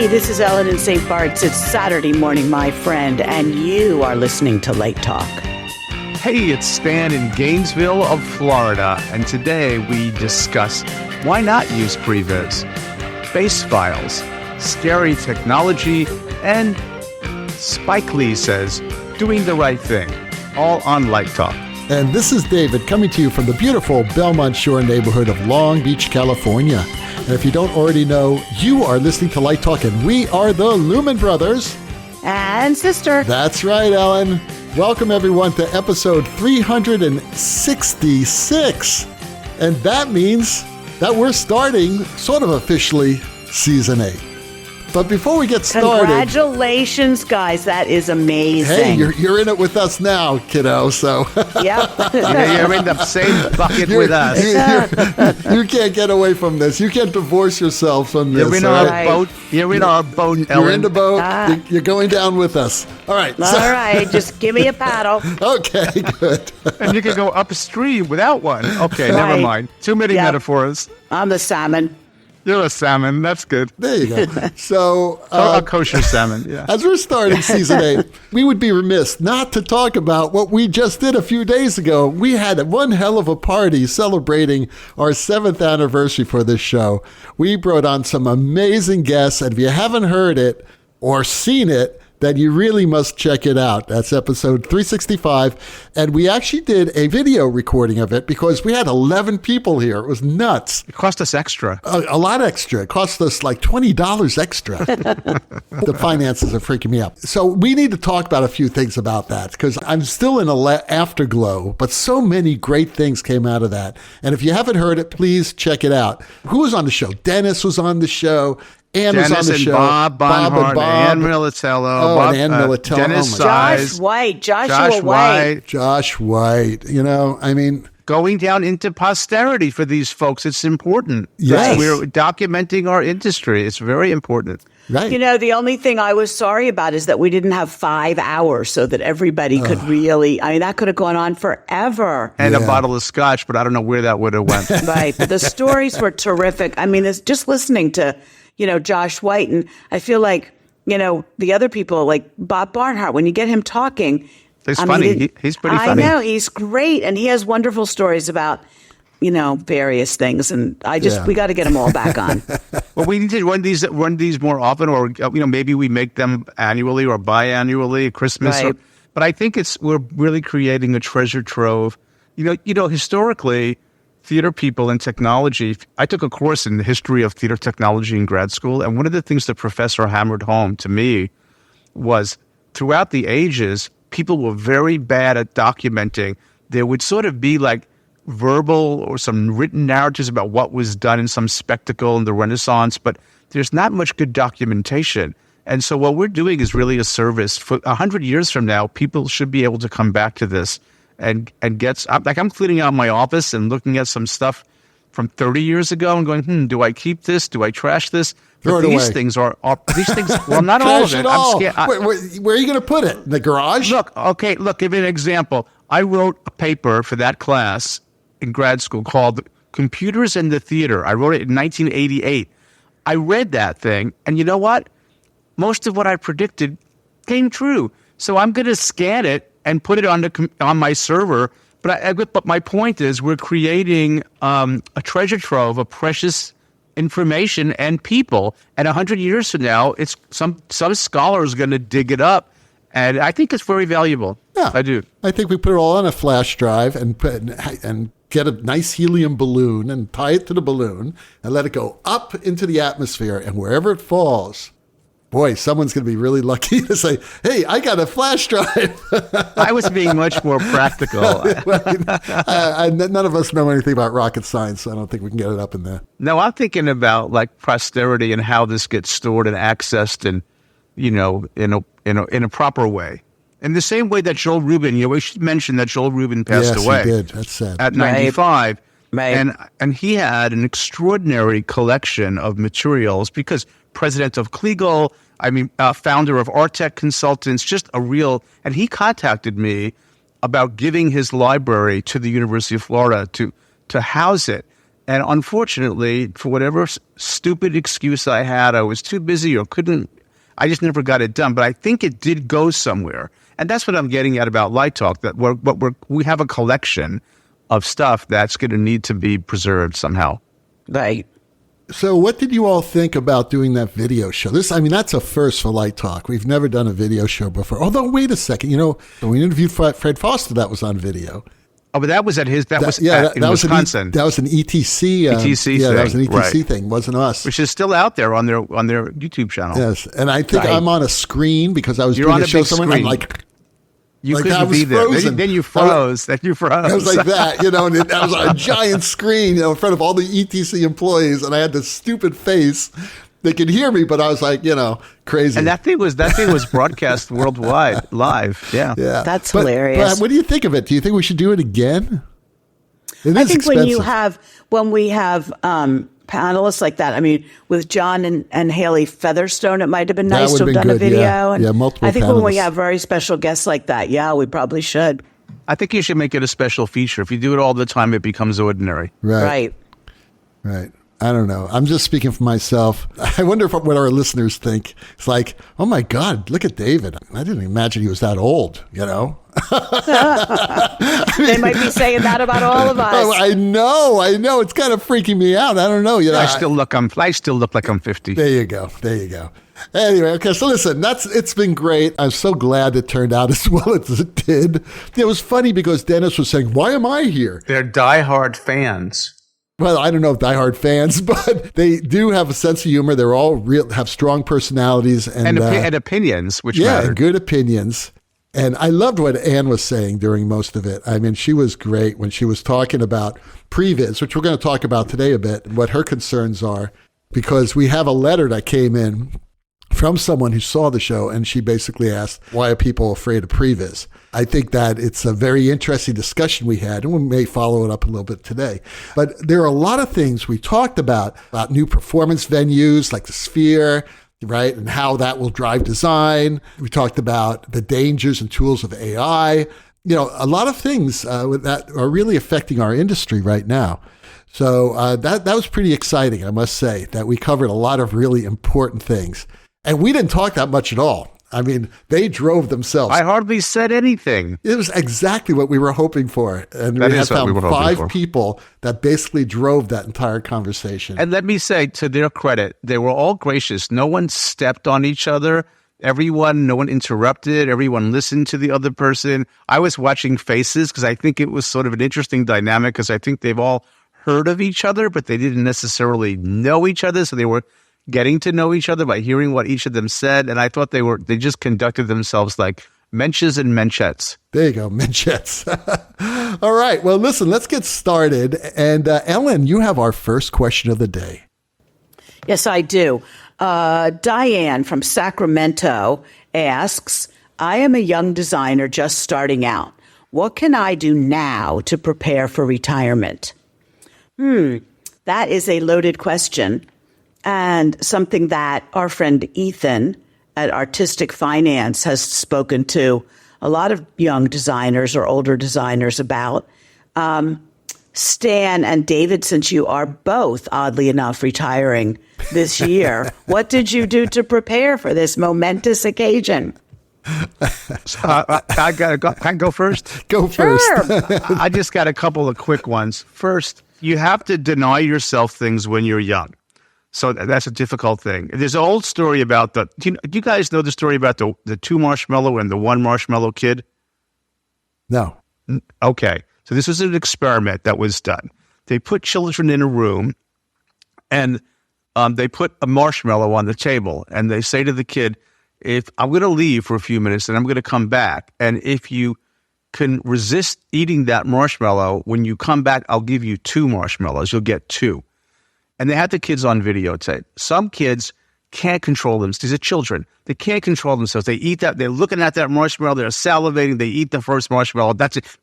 Hey, this is Ellen in St. Bart's. It's Saturday morning, my friend, and you are listening to Late Talk. Hey, it's Stan in Gainesville of Florida, and today we discuss why not use Pre-viz, base files, scary technology, and Spike Lee says, doing the right thing, all on Late Talk. And this is David coming to you from the beautiful Belmont Shore neighborhood of Long Beach, California. And if you don't already know, you are listening to Light Talk, and we are the Lumen Brothers. And sister. That's right, Ellen. Welcome, everyone, to episode 366. And that means that we're starting, sort of officially, Season 8. But before we get started... Congratulations, guys. That is amazing. Hey, you're in it with us now, kiddo, so... Yep. You're in the same bucket with us. You can't get away from this. You can't divorce yourself from this. You're in our boat. You're in our boat, Ellen. You're in the boat. You're going down with us. All right. All right. Just give me a paddle. Okay, good. And you can go upstream without one. Okay, Right. Never mind. Too many metaphors. I'm the salmon. You're a salmon. That's good. There you go. So, A kosher salmon, yeah. as we're starting Season 8, we would be remiss not to talk about what we just did a few days ago. We had one hell of a party celebrating our 7th anniversary for this show. We brought on some amazing guests, and if you haven't heard it or seen it, then you really must check it out. That's episode 365. And we actually did a video recording of it because we had 11 people here. It was nuts. It cost us extra. A lot extra. It cost us like $20 extra. The finances are freaking me out. So we need to talk about a few things about that because I'm still in an afterglow, but so many great things came out of that. And if you haven't heard it, please check it out. Who was on the show? Dennis was on the show. Ann was on the show. Bob Bonhart, Ann Militello, Ann Militello. Dennis Josh Size, White. Joshua White. Josh White. You know, I mean... Going down into posterity for these folks, it's important. Yes. We're documenting our industry. It's very important. Right. You know, the only thing I was sorry about is that we didn't have 5 hours so that everybody could really, I mean, that could have gone on forever. And a bottle of scotch, but I don't know where that would have went. Right. But the stories were terrific. I mean, it's just listening to, Josh White. And I feel like, the other people like Bob Barnhart, when you get him talking. He's funny. He's pretty funny. I know. He's great. And he has wonderful stories about, various things. And we got to get them all back on. Well, we need to run these more often, or, maybe we make them annually or biannually, Christmas. Right. But I think we're really creating a treasure trove. Historically, theater people and technology, I took a course in the history of theater technology in grad school. And one of the things the professor hammered home to me was throughout the ages, people were very bad at documenting. There would sort of be like verbal or some written narratives about what was done in some spectacle in the Renaissance, but there's not much good documentation. And so what we're doing is really a service. For 100 years from now, people should be able to come back to this and get, like I'm cleaning out my office and looking at some stuff from 30 years ago and going, do I keep this? Do I trash this? Throw it these away. things are these things, well, not all of Trash it. all. I'm scared. Where are you going to put it? In the garage? Look, give you an example. I wrote a paper for that class in grad school called Computers in the Theater. I wrote it in 1988. I read that thing, and you know what? Most of what I predicted came true. So I'm going to scan it and put it on my server. But my point is, we're creating a treasure trove of precious information and people. And 100 years from now, it's some scholar is going to dig it up, and I think it's very valuable. Yeah, I do. I think we put it all on a flash drive and get a nice helium balloon and tie it to the balloon and let it go up into the atmosphere, and wherever it falls, boy, someone's going to be really lucky to say, hey, I got a flash drive. I was being much more practical. None of us know anything about rocket science, so I don't think we can get it up in there. No, I'm thinking about like posterity and how this gets stored and accessed, and in a proper way. In the same way that Joel Rubin, we should mention that Joel Rubin passed away. Yes, he did. That's sad. At 95. Right. And he had an extraordinary collection of materials because president of Kliegel, founder of Artec Consultants, just a real, and he contacted me about giving his library to the University of Florida to house it. And unfortunately, for whatever stupid excuse I had, I was too busy or couldn't, I just never got it done. But I think it did go somewhere. And that's what I'm getting at about Light Talk, that we have a collection of stuff that's going to need to be preserved somehow. Right. So what did you all think about doing that video show? That's a first for Light Talk. We've never done a video show before. Although, wait a second. When we interviewed Fred Foster, that was on video. Oh, but that was at his, in Wisconsin. That was an ETC. ETC thing. That was an ETC right. thing. Wasn't us. Which is still out there on their YouTube channel. Yes. And I think right. I'm on a screen because I was You're doing on a show somewhere. Screen. I'm like... You like couldn't be there. Then you froze. I was like that, and I was on a giant screen, in front of all the ETC employees, and I had this stupid face. They could hear me, but I was like, crazy. And that thing was broadcast worldwide, live. Yeah. That's hilarious. But what do you think of it? Do you think we should do it again? I think expensive. when we have panelists like that, with John and Haley Featherstone, it might have been nice to have done a video. Yeah, multiple I think panelists. when we have very special guests like that, we probably should. I think you should make it a special feature. If you do it all the time, it becomes ordinary. Right. I don't know. I'm just speaking for myself. I wonder what our listeners think. It's like, oh my God, look at David. I didn't imagine he was that old, They might be saying that about all of us. Oh, I know. It's kind of freaking me out. I don't know. I still look like I'm 50. There you go. Anyway, okay, so listen, it's been great. I'm so glad it turned out as well as it did. It was funny because Dennis was saying, why am I here? They're diehard fans. Well, I don't know if diehard fans, but they do have a sense of humor. They're all have strong personalities and opinions, which and good opinions. And I loved what Anne was saying during most of it. She was great when she was talking about Pre-viz, which we're going to talk about today a bit, what her concerns are, because we have a letter that came in from someone who saw the show, and she basically asked, why are people afraid of Pre-viz? I think that it's a very interesting discussion we had, and we may follow it up a little bit today. But there are a lot of things we talked about new performance venues like the Sphere, right, and how that will drive design. We talked about the dangers and tools of AI. A lot of things that are really affecting our industry right now. So that was pretty exciting, I must say, that we covered a lot of really important things. And we didn't talk that much at all. They drove themselves. I hardly said anything. It was exactly what we were hoping for. And we had found 5 people that basically drove that entire conversation. And let me say, to their credit, they were all gracious. No one stepped on each other. No one interrupted. Everyone listened to the other person. I was watching faces because I think it was sort of an interesting dynamic because I think they've all heard of each other, but they didn't necessarily know each other. So they were getting to know each other by hearing what each of them said. And I thought they just conducted themselves like Mensches and Menschettes. There you go, Menschettes. All right. Well, listen, let's get started. And Ellen, you have our first question of the day. Yes, I do. Diane from Sacramento asks, I am a young designer just starting out. What can I do now to prepare for retirement? That is a loaded question. And something that our friend Ethan at Artistic Finance has spoken to a lot of young designers or older designers about. Stan and David, since you are both, oddly enough, retiring this year, what did you do to prepare for this momentous occasion? I can go first? Go first. Sure. I just got a couple of quick ones. First, you have to deny yourself things when you're young. So that's a difficult thing. There's an old story about do you guys know the story about the 2 marshmallow and the 1 marshmallow kid? No. Okay. So this was an experiment that was done. They put children in a room and they put a marshmallow on the table and they say to the kid, if I'm going to leave for a few minutes and I'm going to come back, and if you can resist eating that marshmallow, when you come back, I'll give you 2 marshmallows. You'll get 2. And they had the kids on videotape. Some kids can't control themselves. These are children. They can't control themselves. They eat that. They're looking at that marshmallow. They're salivating. They eat the first marshmallow. That's it.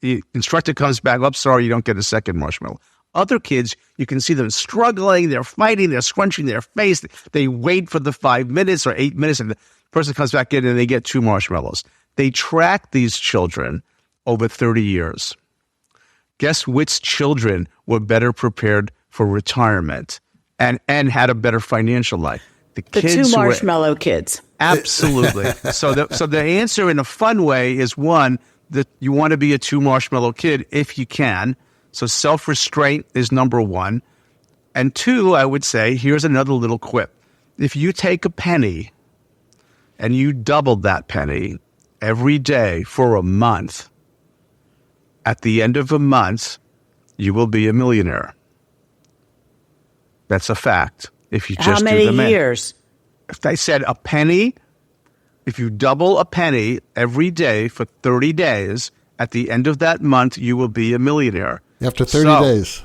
The instructor comes back. I'm sorry, you don't get a second marshmallow. Other kids, you can see them struggling. They're fighting. They're scrunching their face. They wait for the 5 minutes or 8 minutes, and the person comes back in and they get 2 marshmallows. They track these children over 30 years. Guess which children were better prepared for retirement and had a better financial life? The two marshmallow kids. Absolutely. So the answer in a fun way is, one, that you want to be a two marshmallow kid if you can. So self-restraint is number one. And two, I would say, here's another little quip. If you take a penny and you double that penny every day for a month, at the end of a month, you will be a millionaire. That's a fact. If you just How many do the math. years? If I said a penny, if you double a penny every day for 30 days, at the end of that month, you will be a millionaire. After 30 days.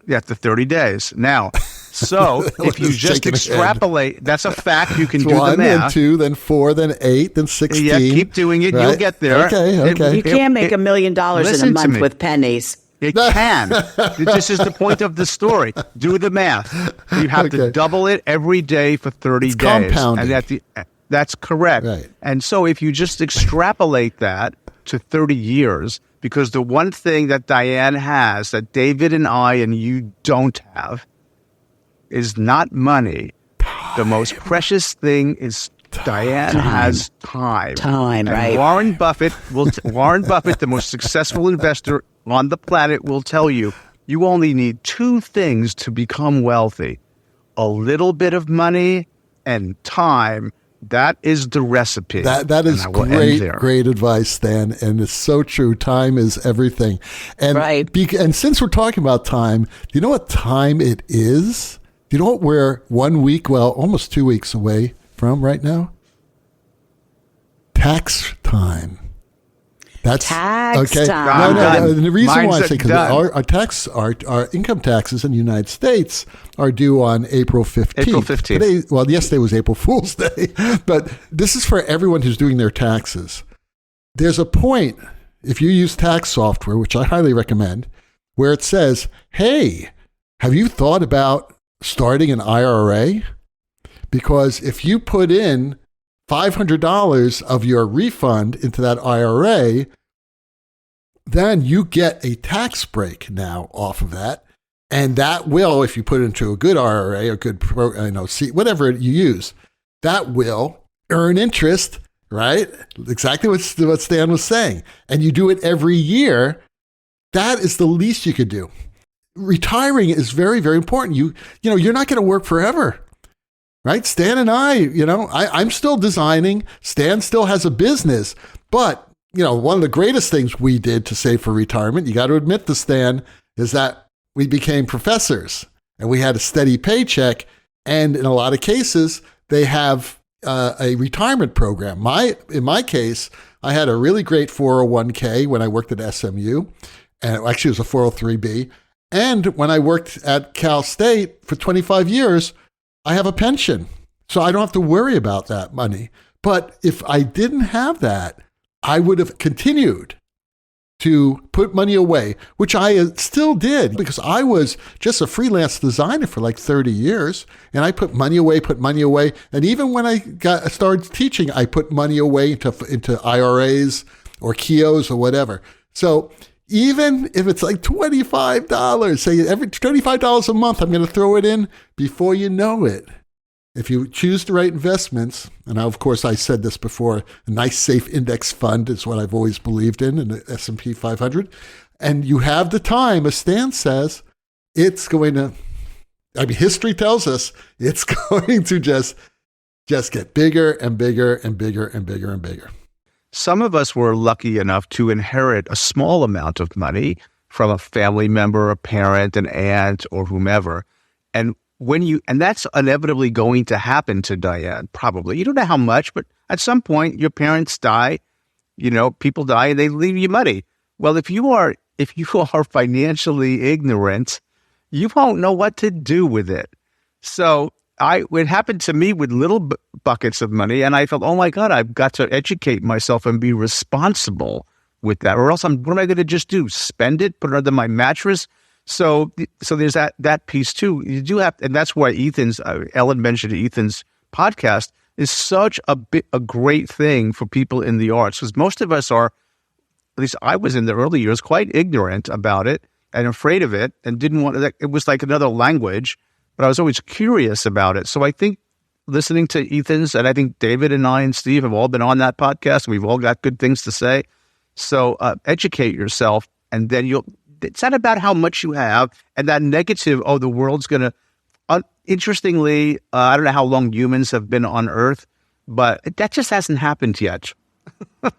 After 30 days. Now, so if you just extrapolate, that's a fact. You can do the math. 1, then 2, then 4, then 8, then 16. Yeah, keep doing it. Right? You'll get there. Okay. You can't make $1 million in a month with pennies. It can. This is the point of the story. Do the math. You have to double it every day for 30 days. Compounding. And that's correct. Right. And so if you just extrapolate that to 30 years, because the one thing that Diane has that David and I and you don't have is not money. The most precious thing is Diane has time. Time, and right. Warren Buffett, the most successful investor on the planet, will tell you, you only need two things to become wealthy: a little bit of money and time. That is the recipe. That is great advice, Stan, and it's so true. Time is everything. And right. And since we're talking about time, do you know what time it is? Do you know what we're 1 week, almost 2 weeks away from right now? Tax time. That's tax okay. time. No. The reason why I say, because our income taxes in the United States are due on April 15th. April 15th. Today, yesterday was April Fool's Day, but this is for everyone who's doing their taxes. There's a point, if you use tax software, which I highly recommend, where it says, hey, have you thought about starting an IRA? Because if you put in $500 of your refund into that IRA, then you get a tax break now off of that. And that will, if you put it into a good IRA, a good, whatever you use, that will earn interest, right? Exactly what Stan was saying. And you do it every year. That is the least you could do. Retiring is very, very important. You're not going to work forever. Right? Stan and I'm still designing. Stan still has a business. But, one of the greatest things we did to save for retirement, you got to admit to Stan, is that we became professors and we had a steady paycheck. And in a lot of cases, they have a retirement program. In my case, I had a really great 401k when I worked at SMU. And actually, it was a 403b. And when I worked at Cal State for 25 years, I have a pension, so I don't have to worry about that money. But if I didn't have that, I would have continued to put money away, which I still did because I was just a freelance designer for like 30 years. And I put money away. And even when I started teaching, I put money away into IRAs or Kios or whatever. So even if it's like $25, say every $25 a month, I'm going to throw it in before you know it. If you choose the right investments, and of course I said this before, a nice safe index fund is what I've always believed in the S&P 500, and you have the time, as Stan says, it's going to, history tells us it's going to just get bigger and bigger and bigger and bigger and bigger. Some of us were lucky enough to inherit a small amount of money from a family member, a parent, an aunt, or whomever. And that's inevitably going to happen to Diane, probably. You don't know how much, but at some point your parents die, people die and they leave you money. Well, if you are financially ignorant, you won't know what to do with it. So it happened to me with little buckets of money, and I felt, oh my God, I've got to educate myself and be responsible with that, or else what am I going to just do? Spend it, put it under my mattress? So there's that piece too. You do have, and that's why Ellen mentioned Ethan's podcast is such a great thing for people in the arts, because most of us are, at least I was in the early years, quite ignorant about it. and afraid of it and didn't want to, it was like another language, but I was always curious about it. So I think listening to Ethan's, and I think David and I and Steve have all been on that podcast, and we've all got good things to say. So educate yourself, and then it's not about how much you have, and that negative, the world's going to, interestingly, I don't know how long humans have been on Earth, but that just hasn't happened yet.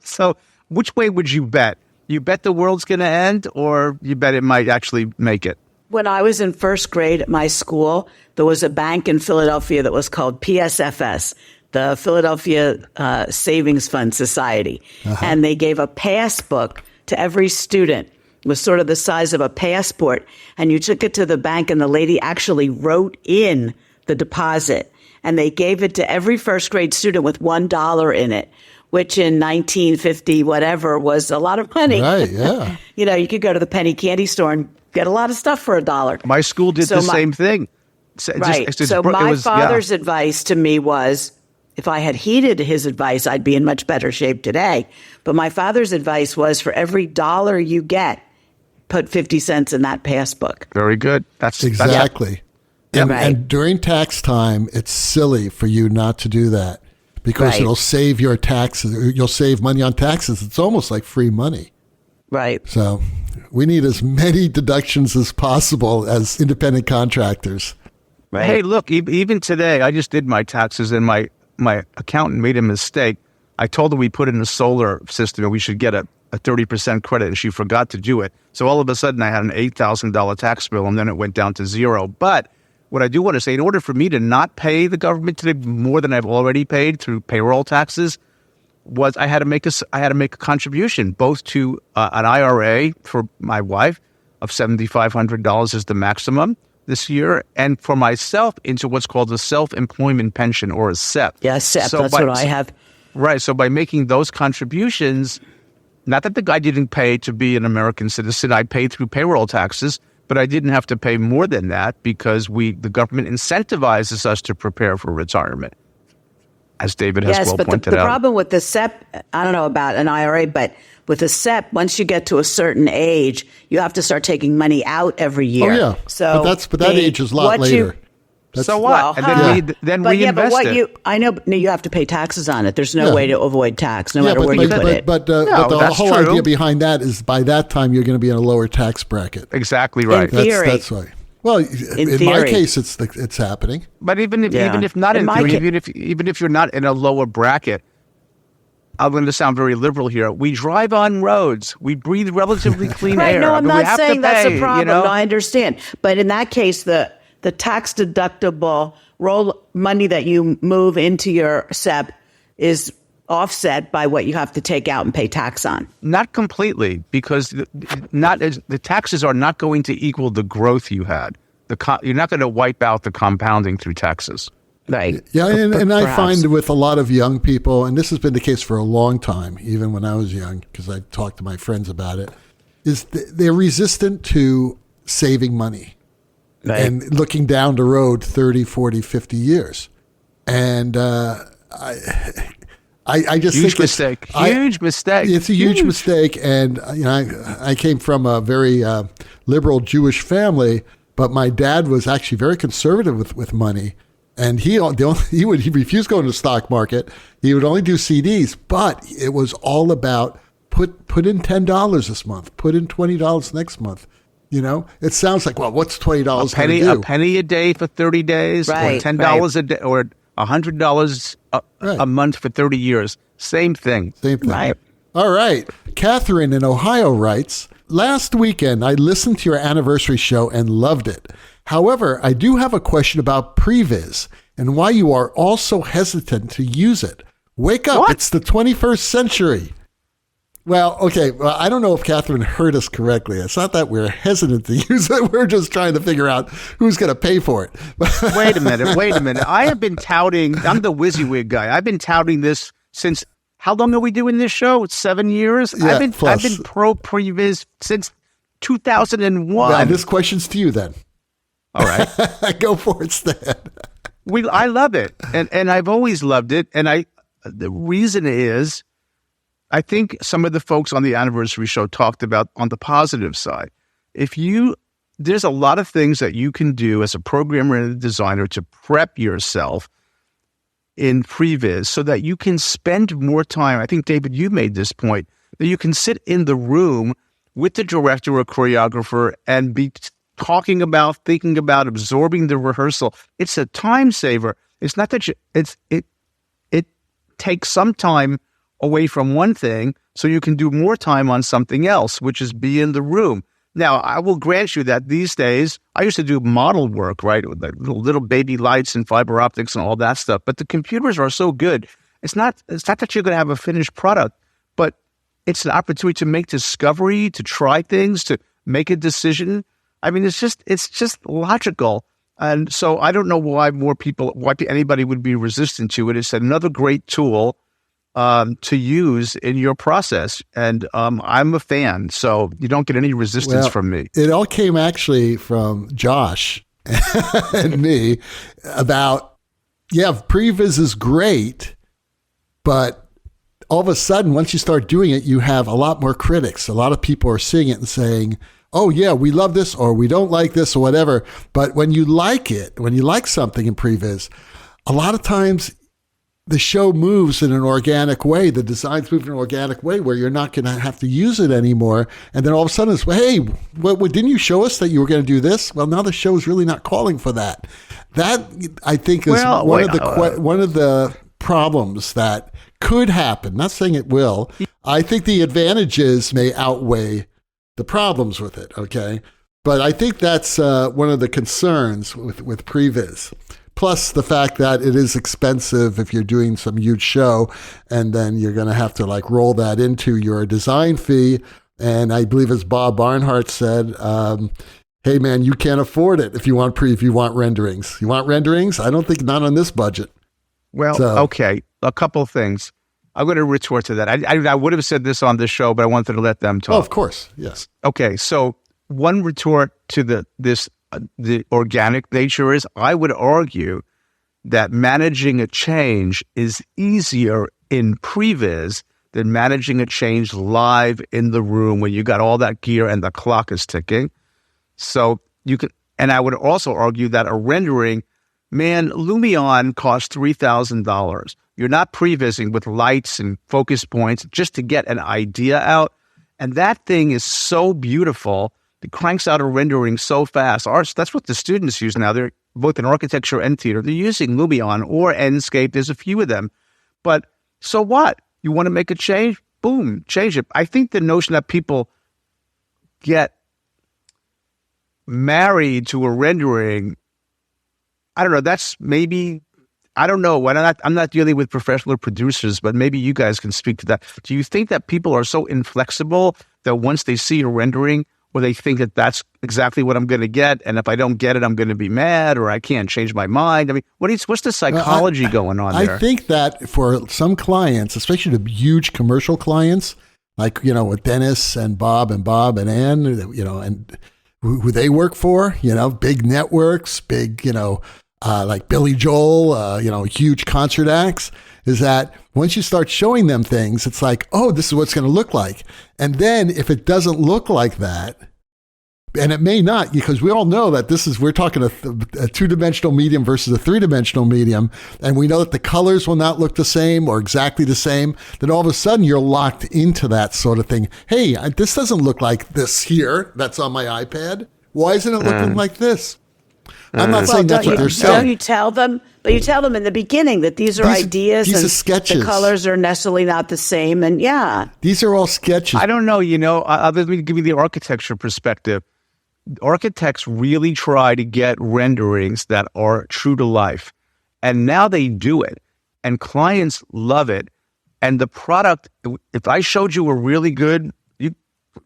So which way would you bet? You bet the world's going to end, or you bet it might actually make it? When I was in first grade at my school, there was a bank in Philadelphia that was called PSFS, the Philadelphia Savings Fund Society. And they gave a passbook to every student. It was sort of the size of a passport. And you took it to the bank, and the lady actually wrote in the deposit. And they gave it to every first grade student with $1 in it, which in 1950, whatever, was a lot of money. Right, yeah. You could go to the penny candy store and get a lot of stuff for $1. My school did the same thing. Right. So my father's advice to me was, if I had heeded his advice, I'd be in much better shape today. But my father's advice was, for every $1 you get, put 50 cents in that passbook. Very good. That's exactly. And during tax time, it's silly for you not to do that, because it'll save your taxes. You'll save money on taxes. It's almost like free money. Right. So we need as many deductions as possible as independent contractors. Right. Hey, look, even today, I just did my taxes, and my accountant made a mistake. I told her we put in a solar system and we should get a 30% credit, and she forgot to do it. So all of a sudden, I had an $8,000 tax bill, and then it went down to zero. But what I do want to say, in order for me to not pay the government today more than I've already paid through payroll taxes, was I had to make a contribution, both to an IRA for my wife of $7,500 is the maximum this year, and for myself into what's called a self-employment pension, or a SEP. Yeah, SEP, that's what I have. Right, so by making those contributions, not that the guy didn't pay to be an American citizen, I paid through payroll taxes, but I didn't have to pay more than that, because the government incentivizes us to prepare for retirement, as David has well pointed out. Yes, but the problem with the SEP, I don't know about an IRA, but with the SEP, once you get to a certain age, you have to start taking money out every year. Oh, yeah. So but that age is a lot later. So what? And then reinvest it. I know, but you have to pay taxes on it. There's no way to avoid tax, no matter where you put it. But the whole idea behind that is, by that time, you're going to be in a lower tax bracket. Exactly right. In theory. That's why. Well, in my case, it's happening. But even if not in theory, even if you're not in a lower bracket, I'm going to sound very liberal here. We drive on roads. We breathe relatively clean air. No, I'm not saying that's a problem. No, I understand. But in that case, the tax deductible money that you move into your SEP is offset by what you have to take out and pay tax on. Not completely, because the taxes are not going to equal the growth you had. You're not going to wipe out the compounding through taxes. Right. Yeah, and I find with a lot of young people, and this has been the case for a long time, even when I was young, because I talked to my friends about it, is they're resistant to saving money. Right. And looking down the road 30, 40, 50 years. And I just think mistake. Huge mistake. It's a huge mistake. And I came from a very liberal Jewish family, but my dad was actually very conservative with money. And he refused going to the stock market. He would only do CDs, but it was all about put in $10 this month, put in $20 next month. It sounds like, well, what's $20 a penny a day for 30 days, right, or $10 a day, or $100 a month for 30 years. Same thing. Right. All right. Catherine in Ohio writes, last weekend I listened to your anniversary show and loved it. However, I do have a question about Pre-viz and why you are all so hesitant to use it. Wake up. What? It's the 21st century. Well, okay. Well, I don't know if Catherine heard us correctly. It's not that we're hesitant to use it. We're just trying to figure out who's going to pay for it. Wait a minute. I have been touting, I'm the WYSIWYG guy. I've been touting this since, how long are we doing this show? It's 7 years? Yeah, I've been pro Pre-viz since 2001. Now, this question's to you then. All right. Go for it, Stan. I love it. And I've always loved it. And the reason is, I think some of the folks on the anniversary show talked about on the positive side. there's a lot of things that you can do as a programmer and a designer to prep yourself in Pre-viz so that you can spend more time. I think, David, you made this point, that you can sit in the room with the director or choreographer and be talking about, thinking about, absorbing the rehearsal. It's a time saver. It's not that it takes some time away from one thing so you can do more time on something else, which is be in the room. Now, I will grant you that these days, I used to do model work, right, with like little baby lights and fiber optics and all that stuff. But the computers are so good. It's not that you're going to have a finished product, but it's an opportunity to make discovery, to try things, to make a decision. I mean, it's just logical. And so I don't know why anybody would be resistant to it. It's another great tool to use in your process. And I'm a fan, so you don't get any resistance from me. It all came actually from Josh and me about, Pre-viz is great, but all of a sudden, once you start doing it, you have a lot more critics. A lot of people are seeing it and saying, oh yeah, we love this, or we don't like this, or whatever. But when you like it, when you like something in Pre-viz, a lot of times the show moves in an organic way. The designs move in an organic way where you're not going to have to use it anymore. And then all of a sudden it's, hey, didn't you show us that you were going to do this? Well, now the show is really not calling for that. That, I think, is one of the problems that could happen. Not saying it will. I think the advantages may outweigh the problems with it, okay? But I think that's one of the concerns with Pre-viz. Plus the fact that it is expensive if you're doing some huge show, and then you're going to have to like roll that into your design fee. And I believe, as Bob Barnhart said, hey man, you can't afford it if you want renderings. You want renderings? I don't think, not on this budget. Well, okay, a couple of things. I'm going to retort to that. I would have said this on this show, but I wanted to let them talk. Oh, of course, yes. Okay, so one retort to the organic nature is, I would argue that managing a change is easier in Pre-viz than managing a change live in the room when you got all that gear and the clock is ticking. So you can, and I would also argue that a rendering, man, Lumion costs $3,000. You're not Pre-vizing with lights and focus points just to get an idea out. And that thing is so beautiful. It cranks out a rendering so fast. That's what the students use now. They're both in architecture and theater. They're using Lumion or Enscape. There's a few of them. But so what? You want to make a change? Boom, change it. I think the notion that people get married to a rendering, I don't know, that's maybe, I don't know. I'm not dealing with professional producers, but maybe you guys can speak to that. Do you think that people are so inflexible that once they see a rendering, or they think that that's exactly what I'm going to get, and if I don't get it, I'm going to be mad, or I can't change my mind? I mean, what's the psychology going on there? I think that for some clients, especially the huge commercial clients, like, with Dennis and Bob and Ann, and who they work for, big networks, big, like Billy Joel, huge concert acts, is that once you start showing them things, it's like, oh, this is what it's going to look like. And then if it doesn't look like that, and it may not, because we all know that we're talking a two-dimensional medium versus a three-dimensional medium, and we know that the colors will not look the same or exactly the same, then all of a sudden you're locked into that sort of thing. Hey, this doesn't look like this here that's on my iPad. Why isn't it looking like this? I'm not saying that's what they're saying. Don't you tell them? But you tell them in the beginning that these are ideas. These and are sketches. The colors are necessarily not the same. And these are all sketches. I don't know. Let me give you the architecture perspective. Architects really try to get renderings that are true to life. And now they do it. And clients love it. And the product, if I showed you a really good, you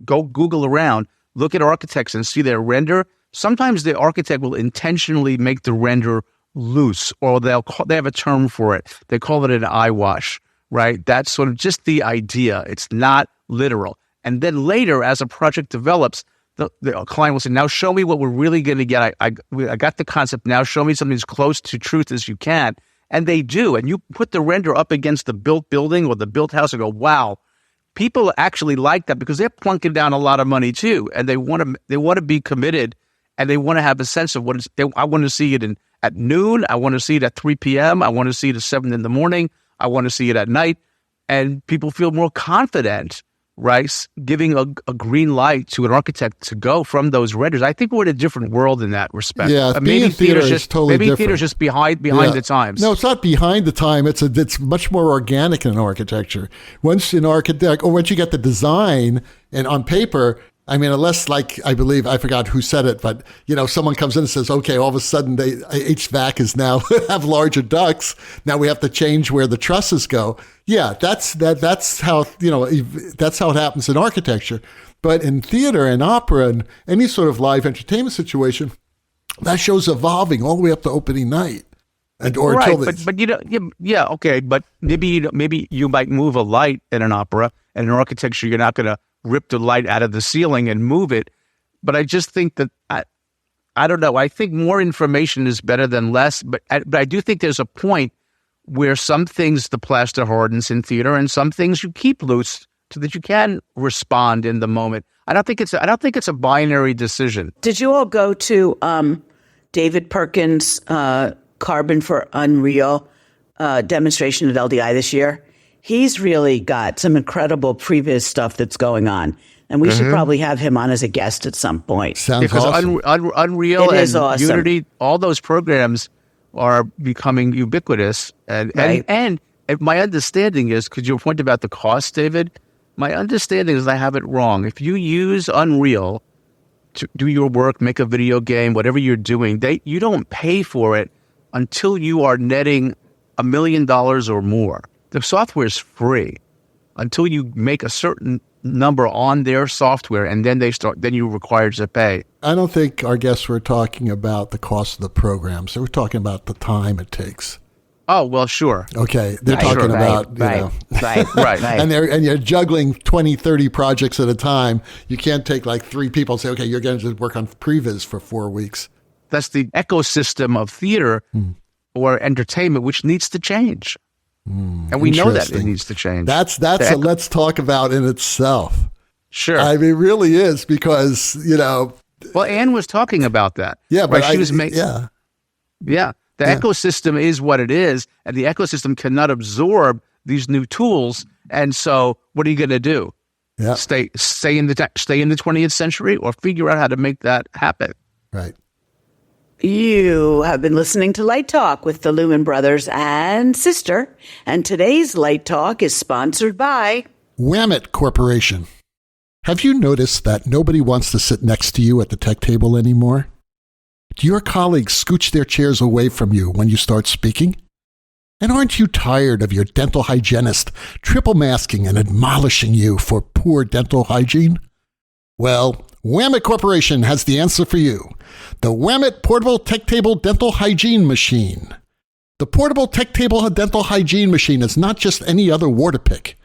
go Google around, look at architects and see their render. Sometimes the architect will intentionally make the render loose, or they have a term for it. They call it an eye wash, right? That's sort of just the idea. It's not literal. And then later, as a project develops, the client will say, now show me what we're really going to get. I got the concept. Now show me something as close to truth as you can. And they do. And you put the render up against the built building or the built house and go, wow, people actually like that because they're plunking down a lot of money too, and they want to be committed, and they want to have a sense of I want to see it at noon. I want to see it at 3 p.m. I want to see it at 7 in the morning. I want to see it at night, and people feel more confident, right? Giving a green light to an architect to go from those renders. I think we're in a different world in that respect. Yeah, maybe theater is totally different. Maybe theater's just behind the times. No, it's not behind the time. It's much more organic in architecture. Once you get the design and on paper, I mean, unless I believe, I forgot who said it, but someone comes in and says, okay, all of a sudden HVAC is now have larger ducts. Now we have to change where the trusses go. Yeah, that's how, that's how it happens in architecture. But in theater and opera and any sort of live entertainment situation, that show's evolving all the way up to opening night. Okay, but maybe you might move a light in an opera, and in architecture you're not going to rip the light out of the ceiling and move it. But I just think that, I don't know, I think more information is better than less, but I do think there's a point where some things the plaster hardens in theater and some things you keep loose so that you can respond in the moment. I don't think it's a binary decision. Did you all go to David Perkins' Carbon for Unreal demonstration at LDI this year? He's really got some incredible Pre-viz stuff that's going on. And we should probably have him on as a guest at some point. Sounds awesome. Unreal and awesome. Unity, all those programs are becoming ubiquitous. And my understanding is, because your point about the cost, David, my understanding is I have it wrong. If you use Unreal to do your work, make a video game, whatever you're doing, you don't pay for it until you are netting $1 million or more. The software is free until you make a certain number on their software, and then you're required to pay. I don't think our guests were talking about the cost of the programs. They were talking about the time it takes. Oh, well, sure. Okay. They're talking about, Right. And you're juggling 20, 30 projects at a time. You can't take 3 people and say, okay, you're going to work on Pre-viz for 4 weeks. That's the ecosystem of theater or entertainment, which needs to change. And we know that it needs to change. That's a let's talk about in itself. Sure. I mean, it really is because, Well, Anne was talking about that. Yeah, but she was making. Yeah. The ecosystem is what it is, and the ecosystem cannot absorb these new tools. And so, what are you going to do? Yeah. Stay in the 20th century, or figure out how to make that happen. Right. You have been listening to Light Talk with the Lumen Brothers and Sister, and today's Light Talk is sponsored by Whamit Corporation. Have you noticed that nobody wants to sit next to you at the tech table anymore? Do your colleagues scooch their chairs away from you when you start speaking? And aren't you tired of your dental hygienist triple masking and admonishing you for poor dental hygiene? Well, Whamit Corporation has the answer for you. The Whamit Portable Tech Table Dental Hygiene Machine. The Portable Tech Table Dental Hygiene Machine is not just any other water pick.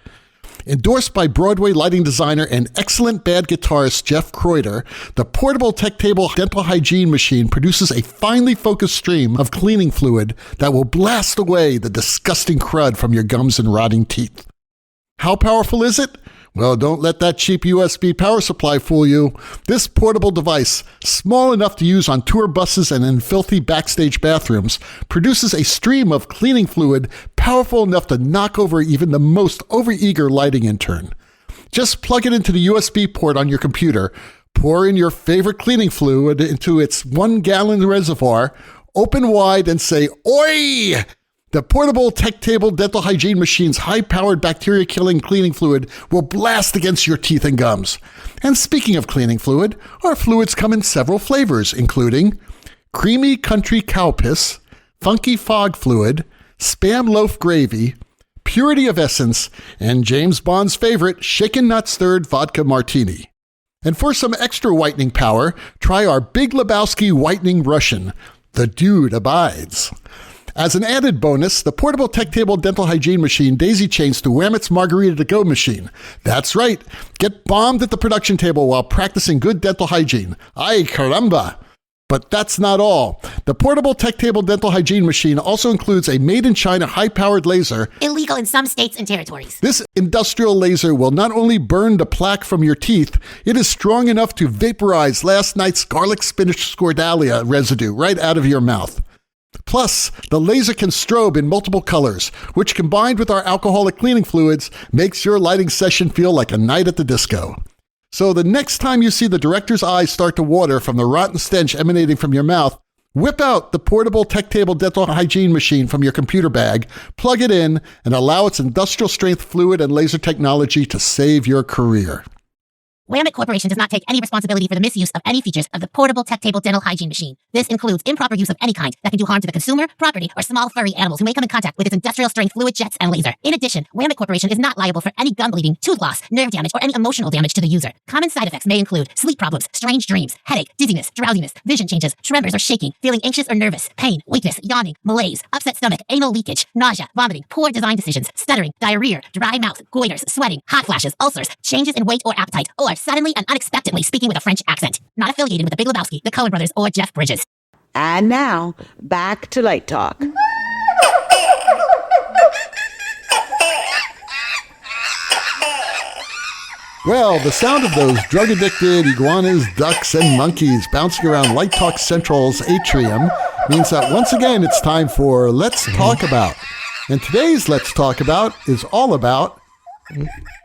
Endorsed by Broadway lighting designer and excellent bad guitarist Jeff Kreuter, the Portable Tech Table Dental Hygiene Machine produces a finely focused stream of cleaning fluid that will blast away the disgusting crud from your gums and rotting teeth. How powerful is it? Well, don't let that cheap USB power supply fool you. This portable device, small enough to use on tour buses and in filthy backstage bathrooms, produces a stream of cleaning fluid powerful enough to knock over even the most overeager lighting intern. Just plug it into the USB port on your computer, pour in your favorite cleaning fluid into its 1-gallon reservoir, open wide and say, "Oi!" The Portable Tech Table Dental Hygiene Machine's high-powered bacteria-killing cleaning fluid will blast against your teeth and gums. And speaking of cleaning fluid, our fluids come in several flavors, including creamy country cow piss, funky fog fluid, spam loaf gravy, purity of essence, and James Bond's favorite, shaken not stirred vodka martini. And for some extra whitening power, try our Big Lebowski Whitening Russian. The dude abides. As an added bonus, the Portable Tech Table Dental Hygiene Machine daisy chains to Whamit's Margarita to Go machine. That's right. Get bombed at the production table while practicing good dental hygiene. Ay caramba! But that's not all. The portable tech table dental hygiene machine also includes a made-in-China high-powered laser. Illegal in some states and territories. This industrial laser will not only burn the plaque from your teeth, it is strong enough to vaporize last night's garlic spinach scordalia residue right out of your mouth. Plus, the laser can strobe in multiple colors, which combined with our alcoholic cleaning fluids makes your lighting session feel like a night at the disco. So the next time you see the director's eyes start to water from the rotten stench emanating from your mouth, whip out the portable tech table dental hygiene machine from your computer bag, plug it in, and allow its industrial strength fluid and laser technology to save your career. Willamette Corporation does not take any responsibility for the misuse of any features of the portable tech table dental hygiene machine. This includes improper use of any kind that can do harm to the consumer, property, or small furry animals who may come in contact with its industrial strength fluid jets and laser. In addition, Willamette Corporation is not liable for any gum bleeding, tooth loss, nerve damage, or any emotional damage to the user. Common side effects may include sleep problems, strange dreams, headache, dizziness, drowsiness, vision changes, tremors or shaking, feeling anxious or nervous, pain, weakness, yawning, malaise, upset stomach, anal leakage, nausea, vomiting, poor design decisions, stuttering, diarrhea, dry mouth, goiters, sweating, hot flashes, ulcers, changes in weight or appetite, or suddenly and unexpectedly speaking with a French accent. Not affiliated with the Big Lebowski, the Coen Brothers, or Jeff Bridges. And now, back to Light Talk. Well, the sound of those drug-addicted iguanas, ducks, and monkeys bouncing around Light Talk Central's atrium means that once again it's time for Let's Talk About. And today's Let's Talk About is all about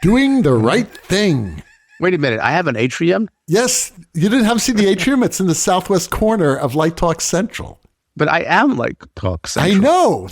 doing the right thing. Wait a minute. I have an atrium? Yes, you didn't have to see the atrium. It's in the southwest corner of Light Talk Central. But I am Light Talk Central. I know.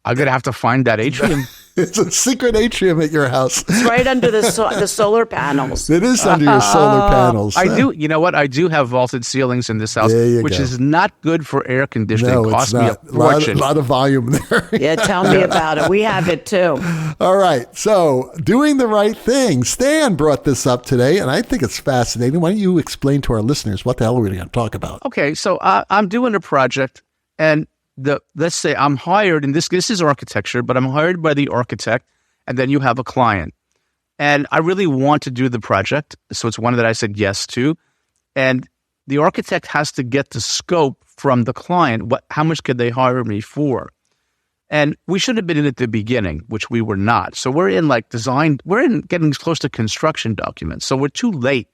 I'm going to have to find that atrium. It's a secret atrium at your house. It's right under the solar panels. It is under your solar panels. I do. You know what? I do have vaulted ceilings in this house, which is not good for air conditioning. No, it costs it's me not. a fortune. A lot of volume there. Yeah, tell me about it. We have it too. All right. So, doing the right thing. Stan brought this up today, and I think it's fascinating. Why don't you explain to our listeners what the hell are we going to talk about? Okay. So, I'm doing a project, and let's say I'm hired, and this is architecture, but I'm hired by the architect, and then you have a client. And I really want to do the project, so it's one that I said yes to. And the architect has to get the scope from the client. How much could they hire me for? And we should have been in at the beginning, which we were not. So we're in getting close to construction documents. So we're too late,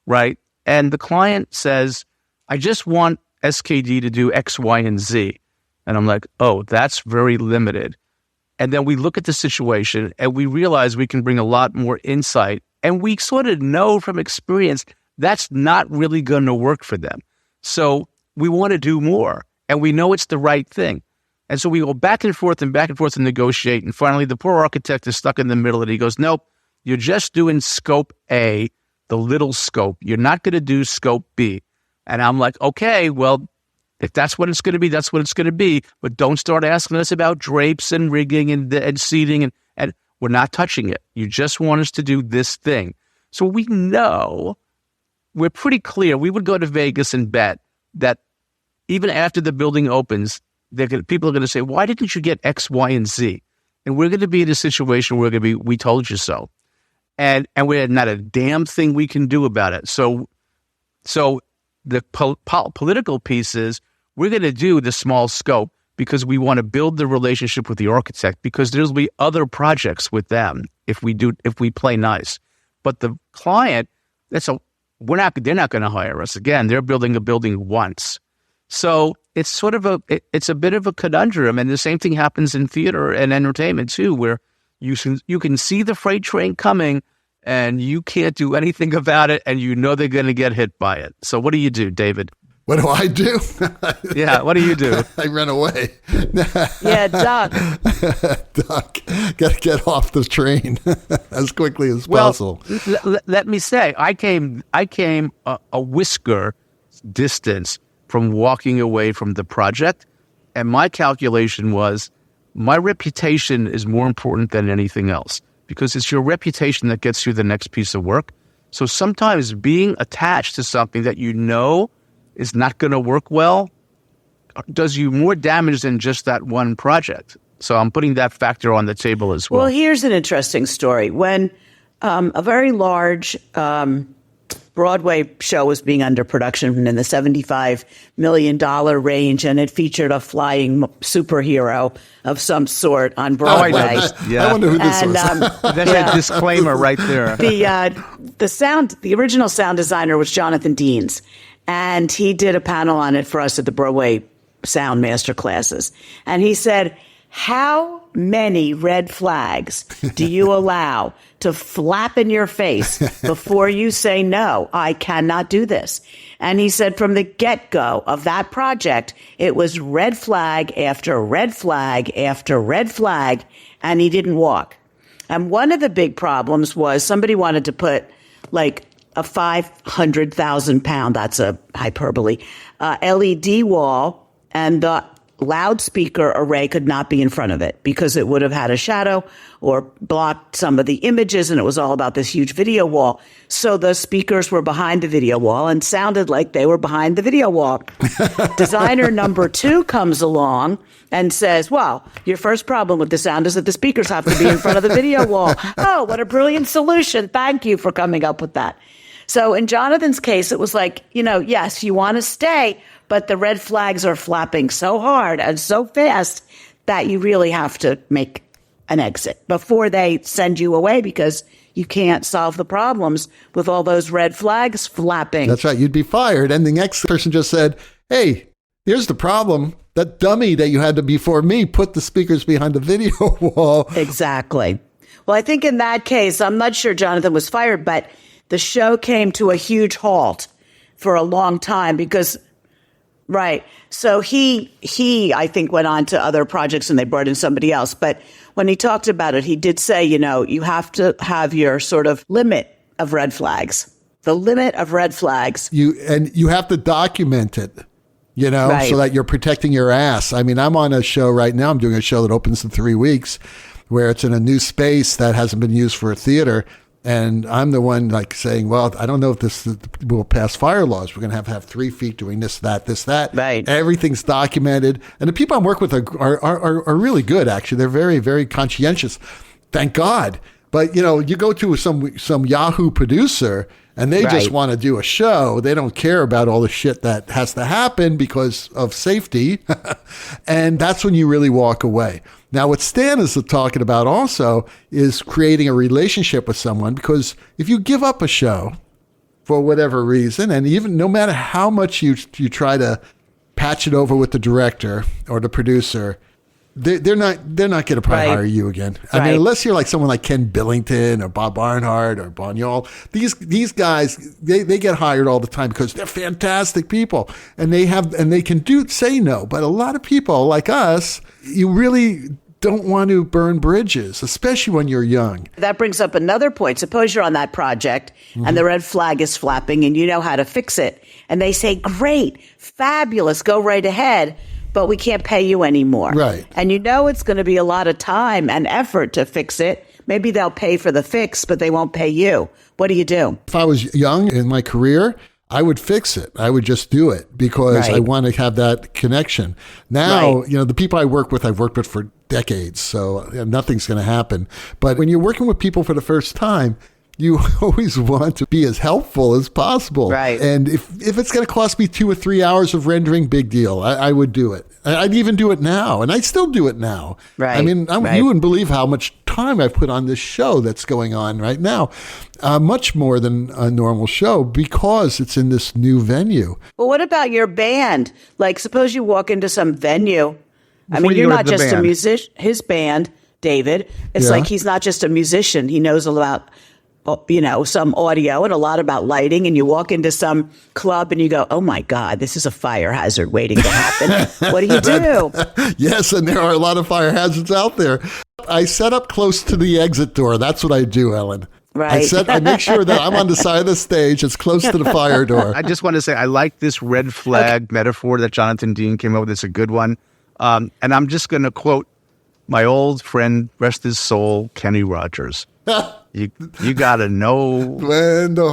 right? And the client says, I just want SKD to do X, Y, and Z. And I'm like, oh, that's very limited. And then we look at the situation and we realize we can bring a lot more insight. And we sort of know from experience that's not really going to work for them. So we want to do more. And we know it's the right thing. And so we go back and forth and negotiate. And finally, the poor architect is stuck in the middle and he goes, nope, you're just doing scope A, the little scope. You're not going to do scope B. And I'm like, okay, well, if that's what it's going to be, that's what it's going to be. But don't start asking us about drapes and rigging and seating. And we're not touching it. You just want us to do this thing. So we know, we're pretty clear. We would go to Vegas and bet that even after the building opens, people are going to say, why didn't you get X, Y, and Z? And we're going to be in a situation where we're going to be, we told you so. And we're not a damn thing we can do about it. So the political piece is, we're going to do the small scope because we want to build the relationship with the architect, because there'll be other projects with them if we play nice. But the client, they're not going to hire us again. They're building a building once. So it's sort of it's a bit of a conundrum. And the same thing happens in theater and entertainment too, where you can see the freight train coming and you can't do anything about it, and you know they're going to get hit by it. So what do you do, David? What do I do? Yeah, what do you do? I run away. Yeah, duck. Duck. Got to get off the train as quickly as possible. Let me say, I came a whisker distance from walking away from the project, and my calculation was my reputation is more important than anything else, because it's your reputation that gets you the next piece of work. So sometimes being attached to something that you know is not going to work well does you more damage than just that one project. So I'm putting that factor on the table as well. Well, here's an interesting story. When a very large Broadway show was being under production in the $75 million range, and it featured a flying superhero of some sort on Broadway. I wonder who this was. That's a disclaimer right there. The original sound designer was Jonathan Deans, and he did a panel on it for us at the Broadway Sound Master Classes. And he said, how many red flags do you allow to flap in your face before you say, no, I cannot do this? And he said from the get-go of that project, it was red flag after red flag after red flag, and he didn't walk. And one of the big problems was somebody wanted to put like a 500,000 pound, that's a hyperbole, LED wall, and the loudspeaker array could not be in front of it because it would have had a shadow or blocked some of the images, and it was all about this huge video wall. So the speakers were behind the video wall and sounded like they were behind the video wall. Designer number 2 comes along and says, well, your first problem with the sound is that the speakers have to be in front of the video wall. Oh, what a brilliant solution. Thank you for coming up with that. So in Jonathan's case, it was like, yes, you want to stay, but the red flags are flapping so hard and so fast that you really have to make an exit before they send you away because you can't solve the problems with all those red flags flapping. That's right. You'd be fired. And the next person just said, hey, here's the problem. That dummy that you had to before me put the speakers behind the video wall. Exactly. Well, I think in that case, I'm not sure Jonathan was fired, but the show came to a huge halt for a long time because, right. So he, I think, went on to other projects and they brought in somebody else. But when he talked about it, he did say, you have to have your sort of limit of red flags, the limit of red flags. You have to document it, right. So that you're protecting your ass. I mean, I'm on a show right now. I'm doing a show that opens in 3 weeks where it's in a new space that hasn't been used for a theater. And I'm the one like saying, well, I don't know if this will pass fire laws. We're going to have 3 feet doing this, that. Right. Everything's documented. And the people I'm working with are really good, actually. They're very, very conscientious. Thank God. But, you go to some Yahoo producer and they just want to do a show. They don't care about all the shit that has to happen because of safety. And that's when you really walk away. Now, what Stan is talking about also is creating a relationship with someone, because if you give up a show for whatever reason, and even no matter how much you try to patch it over with the director or the producer, they're not going to probably hire you again. I mean, unless you're like someone like Ken Billington or Bob Barnhart or Bonyol. These guys, they get hired all the time because they're fantastic people and they can say no. But a lot of people like us, you really don't want to burn bridges, especially when you're young. That brings up another point. Suppose you're on that project and the red flag is flapping and you know how to fix it. And they say, great, fabulous, go right ahead, but we can't pay you anymore. Right. And it's going to be a lot of time and effort to fix it. Maybe they'll pay for the fix, but they won't pay you. What do you do? If I was young in my career, I would fix it. I would just do it because I want to have that connection. Now, the people I work with, I've worked with for decades, so nothing's going to happen. But when you're working with people for the first time, you always want to be as helpful as possible. Right. And if it's going to cost me 2 or 3 hours of rendering, big deal. I would do it. I'd even do it now, and I still do it now. Right. I mean, you wouldn't believe how much time I've put on this show that's going on right now. Much more than a normal show because it's in this new venue. Well, what about your band? Like, suppose you walk into some venue. You're Before not just a musician. His band, David, it's like he's not just a musician. He knows about some audio and a lot about lighting, and you walk into some club and you go, oh my God, this is a fire hazard waiting to happen. What do you do? Yes, and there are a lot of fire hazards out there. I set up close to the exit door. That's what I do, Ellen. Right. I make sure that I'm on the side of the stage as close to the fire door. I just want to say I like this red flag metaphor that Jonathan Dean came up with. It's a good one. And I'm just going to quote my old friend, rest his soul, Kenny Rogers. You got to know when to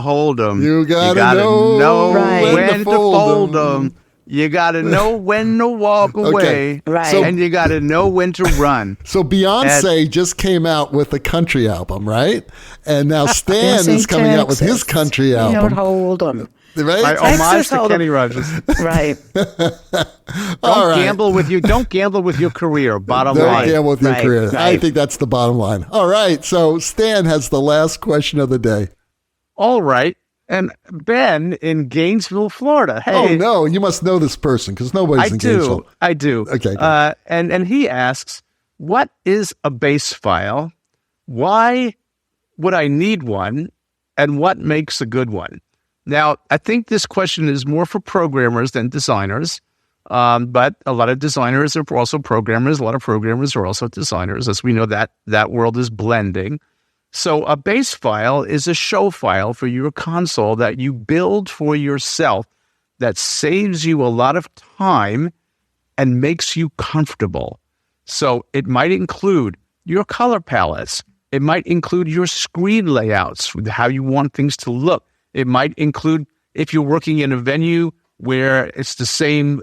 hold 'em. You got to know when to fold 'em. You got to know when to walk away, Right. and you got to know when to run. So Beyonce just came out with a country album, right? And now Stan Yes, is in coming out with his Texas. country You album. don't hold them. Right? My Texas homage to Hold'em. Kenny Rogers. Right. All right. Don't gamble with your career. Bottom Don't line. gamble with your Right, career. I right. think that's the bottom line. All right. So Stan has the last question of the day. All right. And Ben in Gainesville, Florida. Hey, Oh, no. You must know this person because nobody's I engaged. do. I do. Okay, good. And he asks, what is a base file? Why would I need one? And what makes a good one? Now, I think this question is more for programmers than designers. But a lot of designers are also programmers. A lot of programmers are also designers. As we know, that world is blending. So a base file is a show file for your console that you build for yourself that saves you a lot of time and makes you comfortable. So it might include your color palettes. It might include your screen layouts, how you want things to look. It might include, if you're working in a venue where it's the same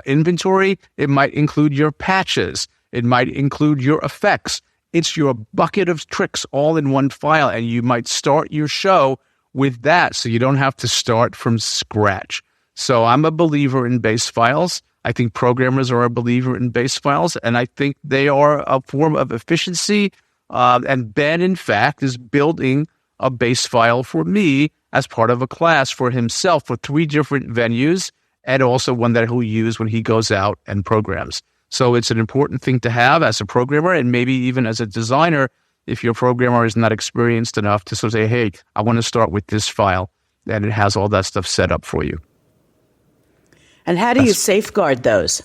inventory, it might include your patches. It might include your effects. It's your bucket of tricks all in one file, and you might start your show with that so you don't have to start from scratch. So I'm a believer in base files. I think programmers are a believer in base files, and I think they are a form of efficiency. And Ben, in fact, is building a base file for me as part of a class for himself for 3 different venues, and also one that he'll use when he goes out and programs. So it's an important thing to have as a programmer, and maybe even as a designer, if your programmer is not experienced enough to sort of say, hey, I want to start with this file, and it has all that stuff set up for you. And how do you safeguard those?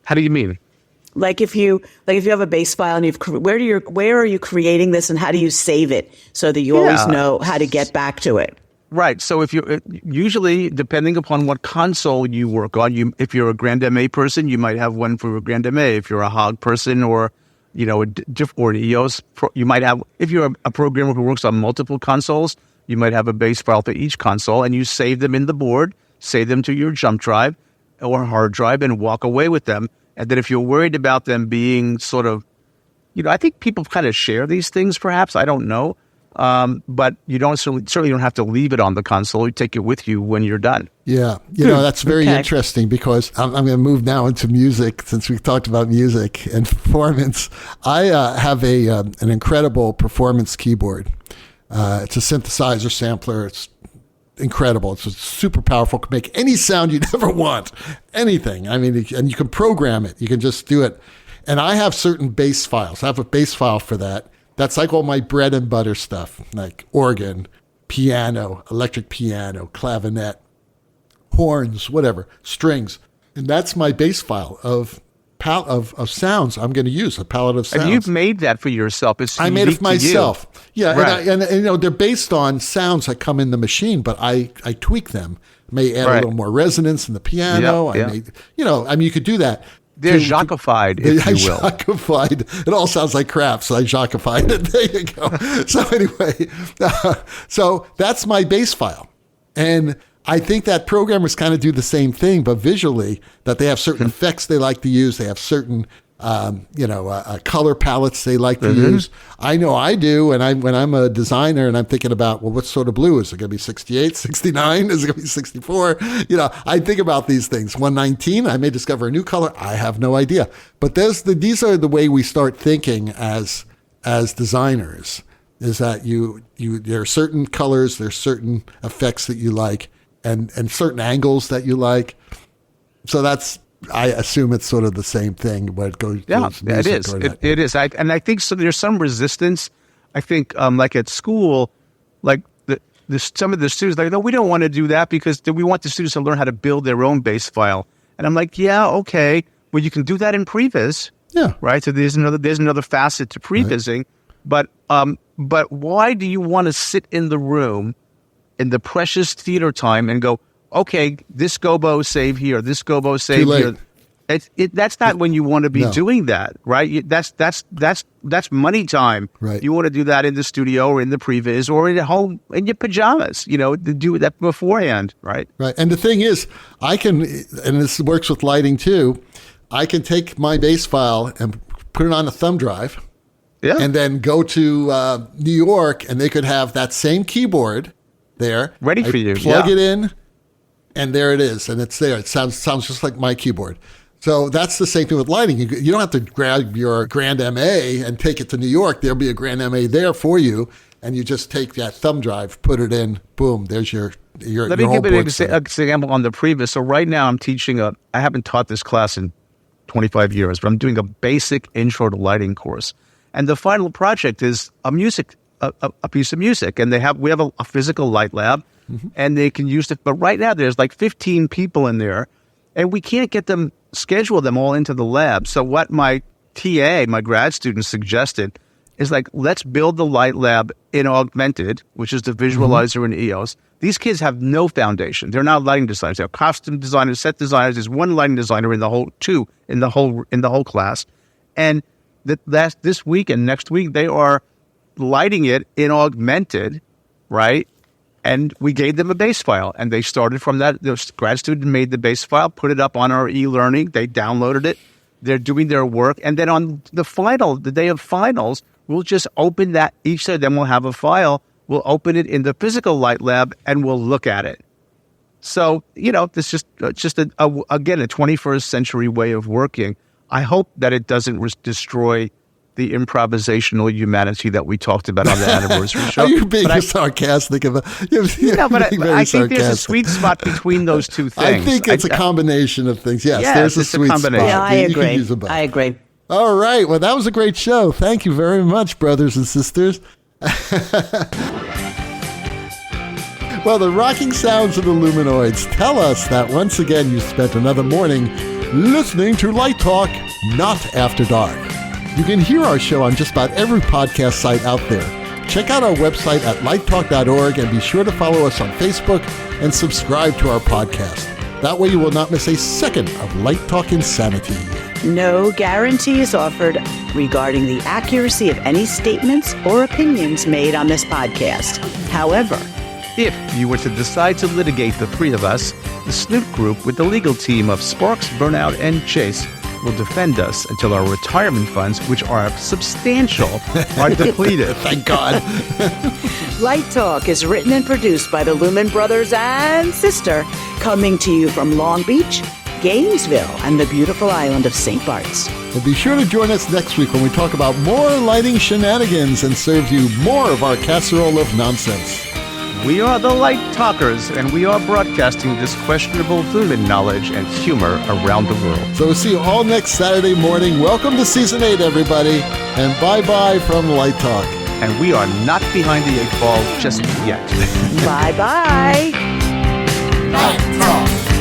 How do you mean? Like if you have a base file and where are you creating this, and how do you save it so that you always know how to get back to it? Right. So if you usually, depending upon what console you work on, if you're a Grand MA person, you might have one for a Grand MA. If you're a Hog person, or or an EOS, you might have. If you're a programmer who works on multiple consoles, you might have a base file for each console, and you save them in the board, save them to your jump drive or hard drive, and walk away with them. And then if you're worried about them being sort of, I think people kind of share these things, perhaps. I don't know. But you don't certainly don't have to leave it on the console. You take it with you when you're done. Yeah. That's very interesting because I'm going to move now into music since we've talked about music and performance. I have an incredible performance keyboard. It's a synthesizer sampler. It's incredible. It's super powerful. Can make any sound you'd ever want. Anything. I mean, and you can program it. You can just do it. And I have certain bass files. I have a bass file for that. That's like all my bread and butter stuff, like organ, piano, electric piano, clavinet, horns, whatever, strings. And that's my bass file of sounds I'm going to use, a palette of sounds. And you've made that for yourself. I made it for myself. Yeah, right. and they're based on sounds that come in the machine, but I tweak them. May add a little more resonance in the piano. You could do that. They're Jacqu-e-fied, if you will. Jacqu-e-fied. It all sounds like crap, so I Jacqu-e-fied it. There you go. So anyway, so that's my base file. And I think that programmers kind of do the same thing, but visually, that they have certain effects they like to use. They have certain, color palettes they like to use. I know I do. And when I'm a designer and I'm thinking about, well, what sort of blue? Is it going to be 68, 69? Is it going to be 64? I think about these things. 119, I may discover a new color. I have no idea. But these are the way we start thinking as designers, is that there are certain colors, there's certain effects that you like, and certain angles that you like. So I assume it's sort of the same thing, but it goes. Yeah, it is. It is. And I think so. There's some resistance. I think, like at school, like some of the students, like, no, we don't want to do that because we want the students to learn how to build their own base file. And I'm like, yeah, okay. Well, you can do that in Pre-viz. Yeah. Right. So there's another facet to Pre-vizing. Right. But why do you want to sit in the room in the precious theater time and go, okay, this gobo save here, this gobo save here? That's not when you want to be No. doing that, right? That's money time. Right. You want to do that in the studio or in the Pre-viz or at home in your pajamas, to do that beforehand, right? Right. And the thing is, I can, and this works with lighting too, I can take my bass file and put it on a thumb drive Yeah. and then go to New York, and they could have that same keyboard there. Ready for you, Plug yeah. it in, and there it is. And it's there. It sounds just like my keyboard. So that's the same thing with lighting. You don't have to grab your Grand MA and take it to New York. There'll be a Grand MA there for you, and you just take that thumb drive, put it in, boom, there's your Let me whole give an board set. example on the Pre-viz. So right now I'm teaching I haven't taught this class in 25 years, but I'm doing a basic intro to lighting course. And the final project is a piece of music. And we have a physical light lab, and they can use it. But right now there's like 15 people in there, and we can't schedule them all into the lab. So what my TA, my grad student, suggested is let's build the light lab in Augmented, which is the visualizer in EOS. These kids have no foundation. They're not lighting designers. They're costume designers, set designers. There's one lighting designer in the whole class. And this week and next week, they are lighting it in Augmented, right? And we gave them a base file, and they started from that. The grad student made the base file, put it up on our e-learning. They downloaded it. They're doing their work. And then on the day of finals, we'll just open that. Each of them will have a file. We'll open it in the physical light lab, and we'll look at it. So, this is just again, a 21st century way of working. I hope that it doesn't destroy the improvisational humanity that we talked about on the anniversary show. Are you being sarcastic about? But I think there's a sweet spot between those two things. I think it's a combination of things. Yes, there's a it's a sweet combination. spot. Yeah, I You can agree. use them both. I agree. All right. Well, that was a great show. Thank you very much, brothers and sisters. Well, the rocking sounds of the Luminoids tell us that once again you spent another morning listening to Light Talk, not After Dark. You can hear our show on just about every podcast site out there. Check out our website at lighttalk.org and be sure to follow us on Facebook and subscribe to our podcast. That way you will not miss a second of Light Talk insanity. No guarantee is offered regarding the accuracy of any statements or opinions made on this podcast. However, if you were to decide to litigate the three of us, the Snoop Group with the legal team of Sparks, Burnout, and Chase will defend us until our retirement funds, which are substantial, are depleted. Thank God. Light Talk is written and produced by the Lumen Brothers and sister, coming to you from Long Beach, Gainesville, and the beautiful island of St. Bart's. And be sure to join us next week when we talk about more lighting shenanigans and serve you more of our casserole of nonsense. We are the Light Talkers, and we are broadcasting this questionable Lumen knowledge and humor around the world. So we'll see you all next Saturday morning. Welcome to Season 8, everybody. And bye-bye from Light Talk. And we are not behind the 8 ball just yet. Bye-bye. Light Talk.